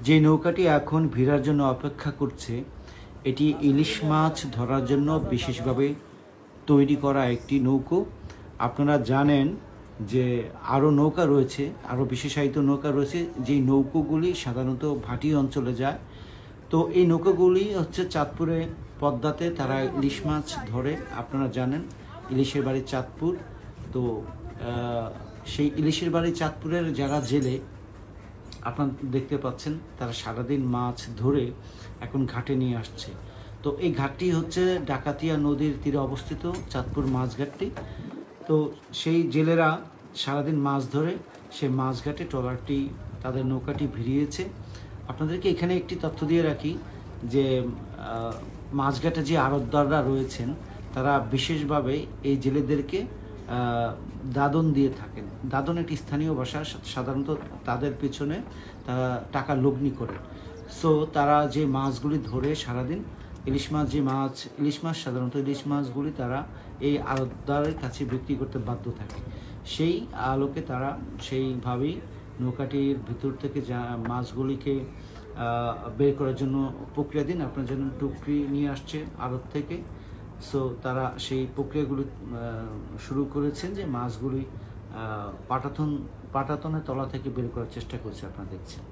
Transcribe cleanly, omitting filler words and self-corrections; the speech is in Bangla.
যে নৌকাটি এখন ভিড়ার জন্য অপেক্ষা করছে, এটি ইলিশ মাছ ধরার জন্য বিশেষভাবে তৈরি করা একটি নৌকো। আপনারা জানেন যে আরও নৌকা রয়েছে, আরও বিশেষায়িত নৌকা রয়েছে, যেই নৌকোগুলি সাধারণত ভাটি অঞ্চলে যায়। তো এই নৌকাগুলি হচ্ছে চাঁদপুরে পদ্মাতে তারা ইলিশ মাছ ধরে। আপনারা জানেন ইলিশের বাড়ি চাঁদপুর। তো সেই ইলিশের বাড়ি চাঁদপুরের যারা জেলে আপনারা দেখতে পাচ্ছেন, তারা সারাদিন মাছ ধরে এখন ঘাটে নিয়ে আসছে। তো এই ঘাটটি হচ্ছে ডাকাতিয়া নদীর তীরে অবস্থিত, চাঁদপুর মাছঘাটটি। তো সেই জেলেরা সারাদিন মাছ ধরে সেই মাছঘাটে ট্রলারটি, তাদের নৌকাটি ভিড়িয়েছে। আপনাদেরকে এখানে একটি তথ্য দিয়ে রাখি যে মাছঘাটে যে আড়তদাররা রয়েছেন, তারা বিশেষভাবে এই জেলেদেরকে দাদন দিয়ে থাকেন। দাদন একটি স্থানীয় ভাষা, সাধারণত তাদের পেছনে তারা টাকা লগ্নি করে। সো তারা যে মাছগুলি ধরে সারাদিন, ইলিশ মাছ সাধারণত ইলিশ মাছগুলি তারা এই আড়তদারের কাছে বিক্রি করতে বাধ্য থাকে। সেই আলোকে তারা সেইভাবেই নৌকাটির ভিতর থেকে যা মাছগুলিকে বের করার জন্য প্রক্রিয়াধীন। আপনার জন্য টুকরি নিয়ে আসছে আড়ত থেকে। সো তারা সেই প্রক্রিয়াগুলি শুরু করেছেন যে মাছগুলি পাটাতনের তলা থেকে বের করার চেষ্টা করছে, আপনারা দেখছেন।